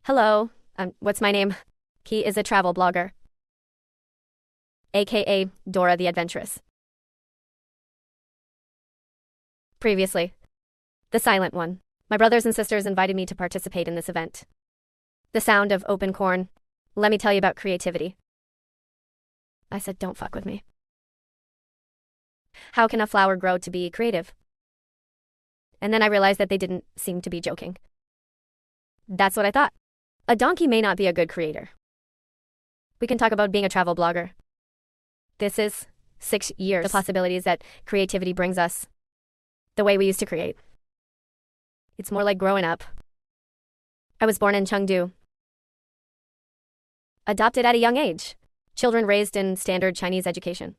Hello, what's my name? He is a travel blogger, aka Dora the Adventurous. Previously, the silent one. My brothers and sisters invited me to participate in this event. The sound of open corn. Let me tell you about creativity. I said, don't fuck with me. How can a flower grow to be creative? And then I realized that they didn't seem to be joking. That's what I thought. A donkey may not be a good creator. We can talk about being a travel blogger. This is 6 years. The possibilities that creativity brings us. The way we used to create. It's more like growing up. I was born in Chengdu. Adopted at a young age. Children raised in standard Chinese education.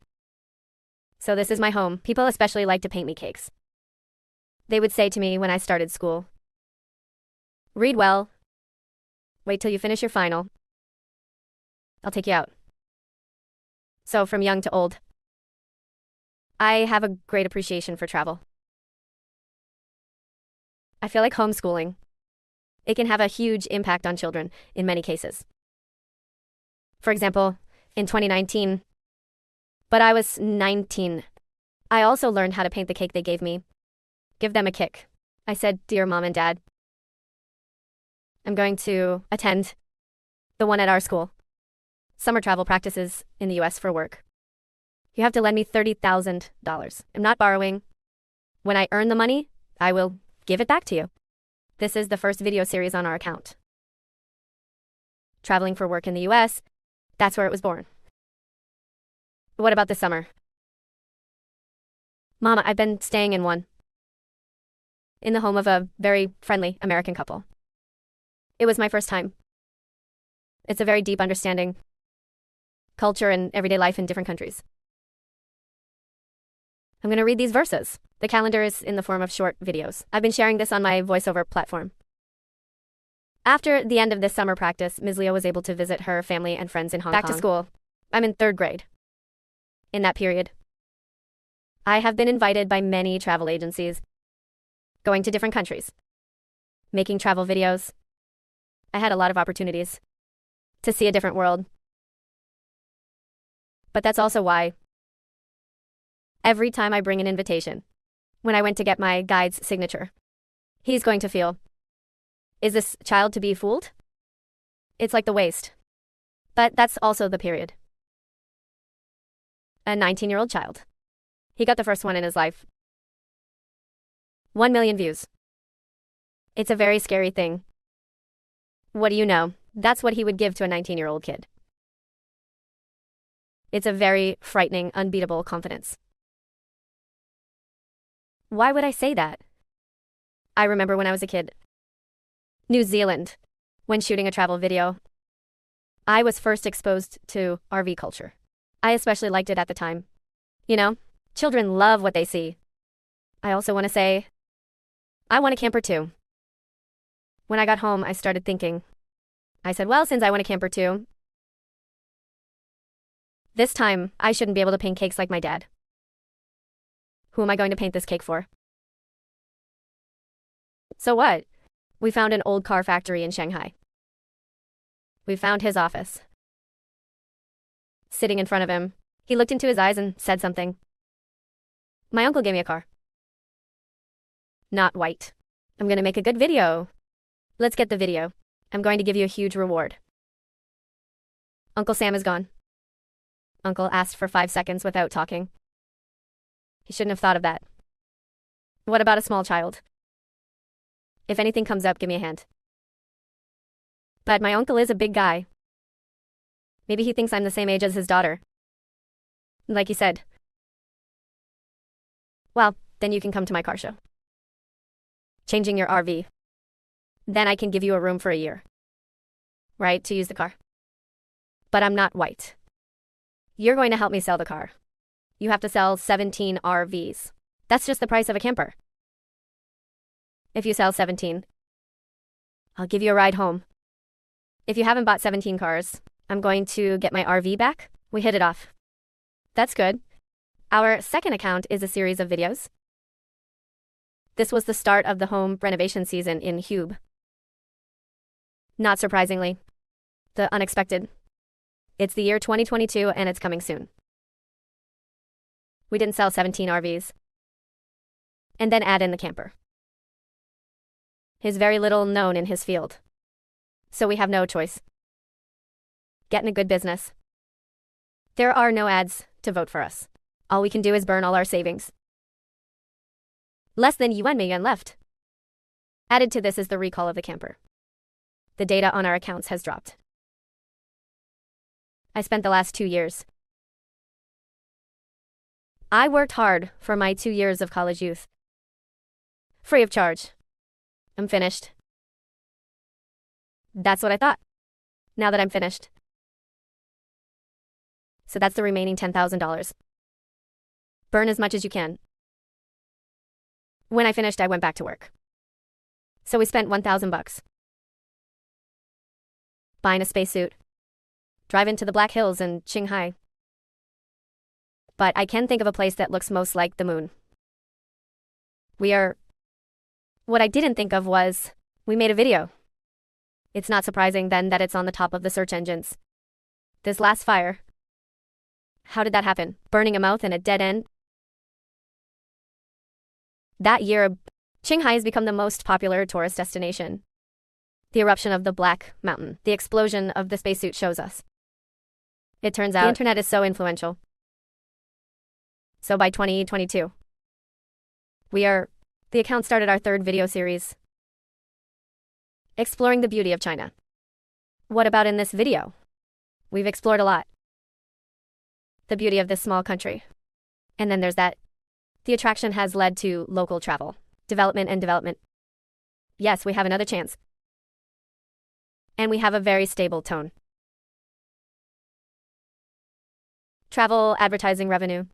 So this is my home. People especially like to paint me cakes. They would say to me when I started school, read well. Wait till you finish your final. I'll take you out. So from young to old, I have a great appreciation for travel. I feel like homeschooling. It can have a huge impact on children in many cases. For example, in 2019, but I was 19, I also learned how to paint the cake they gave me. Give them a kick. I said, dear mom and dad, I'm going to attend the one at our school. Summer travel practices in the US for work. You have to lend me $30,000. I'm not borrowing. When I earn the money, I will give it back to you. This is the first video series on our account. Traveling for work in the US, that's where it was born. What about this summer? Mama, I've been staying in one. In the home of a very friendly American couple. It was my first time. It's a very deep understanding. Culture and everyday life in different countries. I'm going to read these verses. The calendar is in the form of short videos. I've been sharing this on my voiceover platform. After the end of this summer practice, Ms. Leo was able to visit her family and friends in Hong Kong. Back to school. I'm in 3rd grade. In that period, I have been invited by many travel agencies, going to different countries, making travel videos. I had a lot of opportunities to see a different world. But that's also why every time I bring an invitation, when I went to get my guide's signature, he's going to feel, is this child to be fooled? It's like the waste. But that's also the period. A 19-year-old child. He got the first one in his life. 1 million views. It's a very scary thing. What do you know? That's what he would give to a 19-year-old kid. It's a very frightening, unbeatable confidence. Why would I say that? I remember when I was a kid. New Zealand, when shooting a travel video. I was first exposed to RV culture. I especially liked it at the time. You know, children love what they see. I also want to say, I want a camper too. When I got home, I started thinking. I said, well, since I want a camper too, this time I shouldn't be able to paint cakes like my dad. Who am I going to paint this cake for? So what? We found an old car factory in Shanghai. We found his office. Sitting in front of him, he looked into his eyes and said something. My uncle gave me a car. Not white. I'm going to make a good video. Let's get the video. I'm going to give you a huge reward. Uncle Sam is gone. Uncle asked for 5 seconds without talking. He shouldn't have thought of that. What about a small child? If anything comes up, give me a hand. But my uncle is a big guy. Maybe he thinks I'm the same age as his daughter. Like he said. Well, then you can come to my car show. Changing your RV. Then I can give you a room for a year. Right, to use the car. But I'm not white. You're going to help me sell the car. You have to sell 17 RVs. That's just the price of a camper. If you sell 17, I'll give you a ride home. If you haven't bought 17 cars, I'm going to get my RV back. We hit it off. That's good. Our second account is a series of videos. This was the start of the home renovation season in Hube. Not surprisingly, the unexpected. It's the year 2022 and it's coming soon. We didn't sell 17 RVs. And then add in the camper. He's very little known in his field. So we have no choice. Get in a good business. There are no ads to vote for us. All we can do is burn all our savings. Less than yuan million left. Added to this is the recall of the camper. The data on our accounts has dropped. I spent the last 2 years. I worked hard for my 2 years of college youth. Free of charge. I'm finished. That's what I thought. Now that I'm finished. So that's the remaining $10,000. Burn as much as you can. When I finished, I went back to work. So we spent $1,000. Buying a spacesuit. Drive into the Black Hills in Shanghai. But I can think of a place that looks most like the moon. What I didn't think of was, we made a video. It's not surprising then that it's on the top of the search engines. This last fire. How did that happen? Burning a mouth and a dead end? That year, Shanghai has become the most popular tourist destination. The eruption of the Black Mountain, the explosion of the spacesuit shows us. It turns out the internet is so influential. So by 2022, the account started our 3rd video series, exploring the beauty of China. What about in this video? We've explored a lot. The beauty of this small country. And then there's that. The attraction has led to local travel, development. Yes, we have another chance. And we have a very stable tone. Travel, advertising revenue.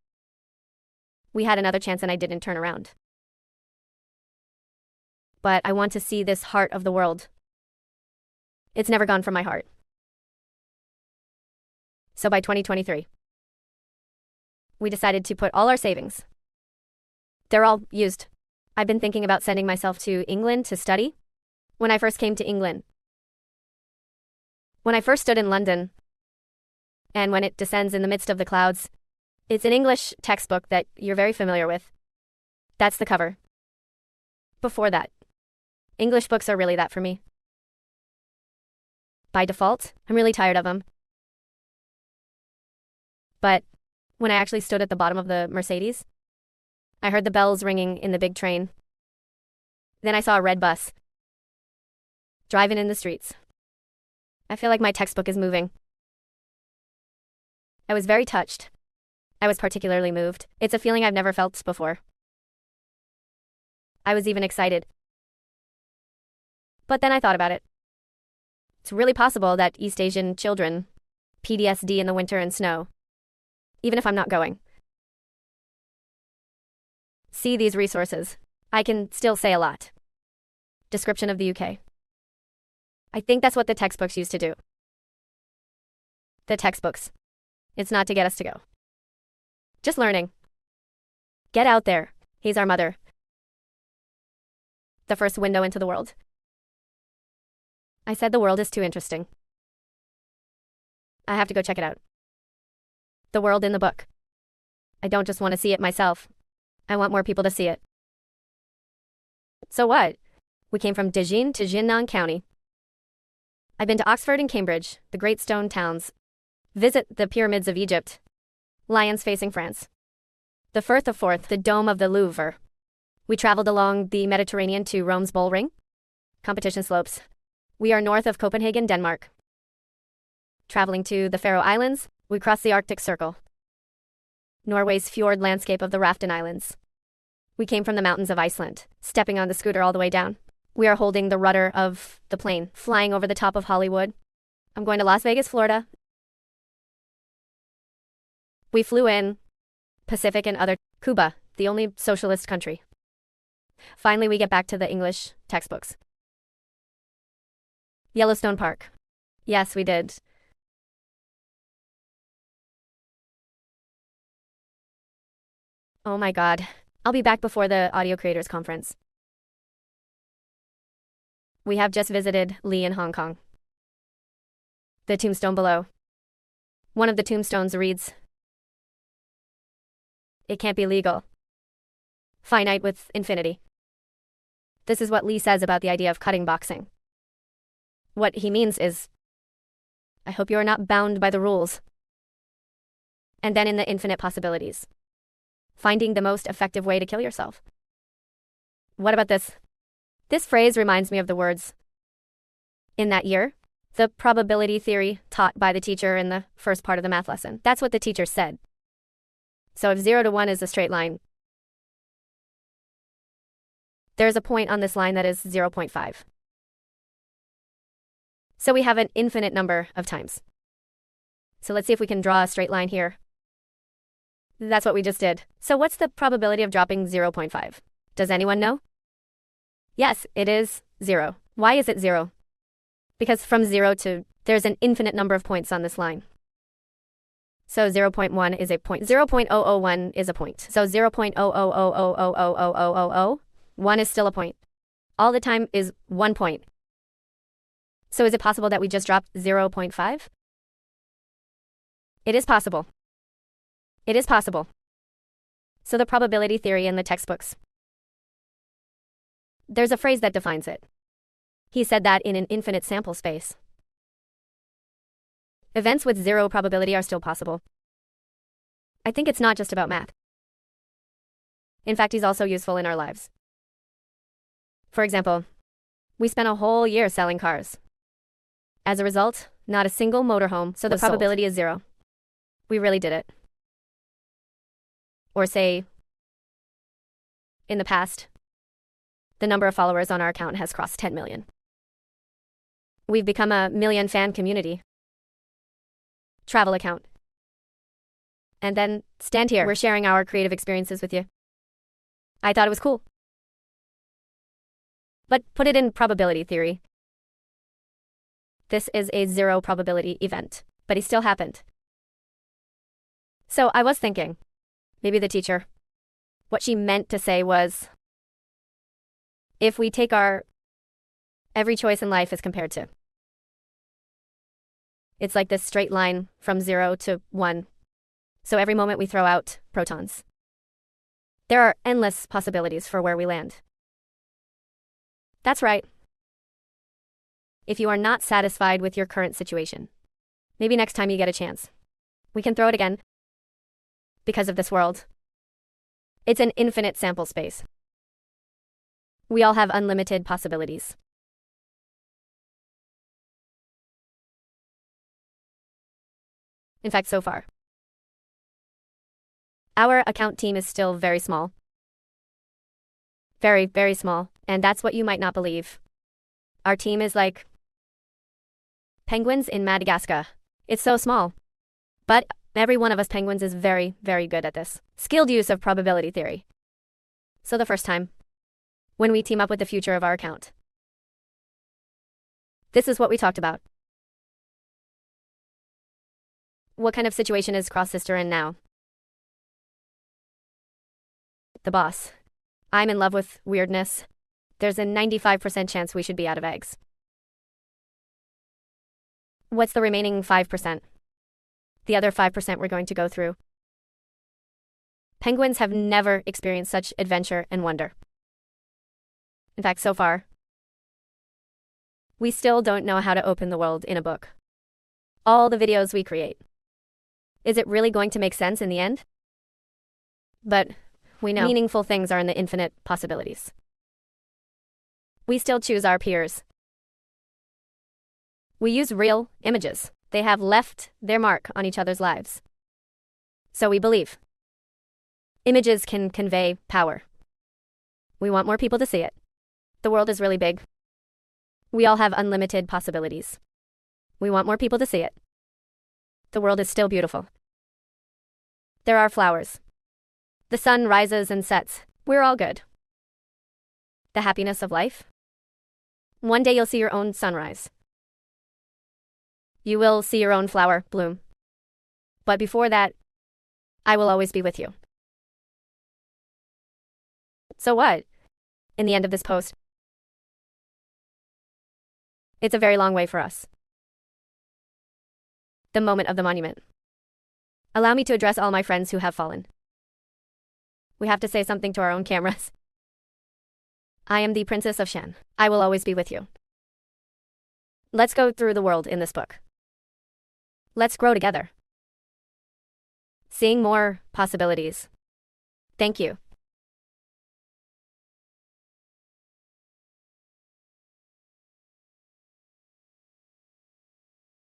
We had another chance and I didn't turn around. But I want to see this heart of the world. It's never gone from my heart. So by 2023, we decided to put all our savings. They're all used. I've been thinking about sending myself to England to study. When I first came to England. When I first stood in London, and when it descends in the midst of the clouds, it's an English textbook that you're very familiar with. That's the cover. Before that, English books are really that for me. By default, I'm really tired of them. But when I actually stood at the bottom of the Mercedes, I heard the bells ringing in the big train. Then I saw a red bus driving in the streets. I feel like my textbook is moving. I was very touched. I was particularly moved. It's a feeling I've never felt before. I was even excited. But then I thought about it. It's really possible that East Asian children PTSD in the winter and snow, even if I'm not going. See these resources. I can still say a lot. Description of the UK. I think that's what the textbooks used to do. The textbooks. It's not to get us to go. Just learning. Get out there. He's our mother. The first window into the world. I said the world is too interesting. I have to go check it out. The world in the book. I don't just want to see it myself. I want more people to see it. So what? We came from Dijin to Jinan County. I've been to Oxford and Cambridge, the great stone towns. Visit the pyramids of Egypt. Lions facing France. The Firth of Forth, the Dome of the Louvre. We traveled along the Mediterranean to Rome's Bull Ring. Competition slopes. We are north of Copenhagen, Denmark. Traveling to the Faroe Islands, we crossed the Arctic Circle. Norway's fjord landscape of the Raften Islands. We came from the mountains of Iceland, stepping on the scooter all the way down. We are holding the rudder of the plane, flying over the top of Hollywood. I'm going to Las Vegas, Florida. We flew in, Pacific and other, Cuba, the only socialist country. Finally, we get back to the English textbooks. Yellowstone Park. Yes, we did. Oh my God. I'll be back before the Audio Creators Conference. We have just visited Lee in Hong Kong. The tombstone below. One of the tombstones reads, "It can't be legal. Finite with infinity." This is what Lee says about the idea of cutting boxing. What he means is, I hope you are not bound by the rules. And then in the infinite possibilities, finding the most effective way to kill yourself. What about this? This phrase reminds me of the words, "In that year," the probability theory taught by the teacher in the first part of the math lesson. That's what the teacher said. So if 0 to 1 is a straight line, there's a point on this line that is 0.5. So we have an infinite number of times. So let's see if we can draw a straight line here. That's what we just did. So what's the probability of dropping 0.5? Does anyone know? Yes, it is 0. Why is it 0? Because from 0 to, there's an infinite number of points on this line. So 0.1 is a point. 0.001 is a point. So 0.00000000001 is still a point. All the time is 1 point. So is it possible that we just dropped 0.5? It is possible. It is possible. So the probability theory in the textbooks, there's a phrase that defines it. He said that in an infinite sample space, events with 0 probability are still possible. I think it's not just about math. In fact, he's also useful in our lives. For example, we spent a whole year selling cars. As a result, not a single motorhome, so the probability is 0. We really did it. Or say, in the past, the number of followers on our account has crossed 10 million. We've become a million fan community. Travel account. And then, stand here, we're sharing our creative experiences with you. I thought it was cool. But put it in probability theory. This is a 0 probability event, but it still happened. So I was thinking, maybe the teacher, what she meant to say was, if we take our every choice in life is compared to, it's like this straight line from 0 to 1. So every moment we throw out protons. There are endless possibilities for where we land. That's right. If you are not satisfied with your current situation, maybe next time you get a chance, we can throw it again. Because of this world, it's an infinite sample space. We all have unlimited possibilities. In fact, so far, our account team is still very small. Very, very small. And that's what you might not believe. Our team is like penguins in Madagascar. It's so small. But every one of us penguins is very, very good at this. Skilled use of probability theory. So the first time, when we team up with the future of our account, this is what we talked about. What kind of situation is Cross Sister in now? The boss. I'm in love with weirdness. There's a 95% chance we should be out of eggs. What's the remaining 5%? The other 5% we're going to go through. Penguins have never experienced such adventure and wonder. In fact, so far, we still don't know how to open the world in a book. All the videos we create. Is it really going to make sense in the end? But we know meaningful things are in the infinite possibilities. We still choose our peers. We use real images. They have left their mark on each other's lives. So we believe. Images can convey power. We want more people to see it. The world is really big. We all have unlimited possibilities. We want more people to see it. The world is still beautiful. There are flowers. The sun rises and sets. We're all good. The happiness of life. One day you'll see your own sunrise. You will see your own flower bloom. But before that, I will always be with you. So what? In the end of this post, it's a very long way for us. The moment of the monument. Allow me to address all my friends who have fallen. We have to say something to our own cameras. I am the Princess of Shan. I will always be with you. Let's go through the world in this book. Let's grow together. Seeing more possibilities. Thank you.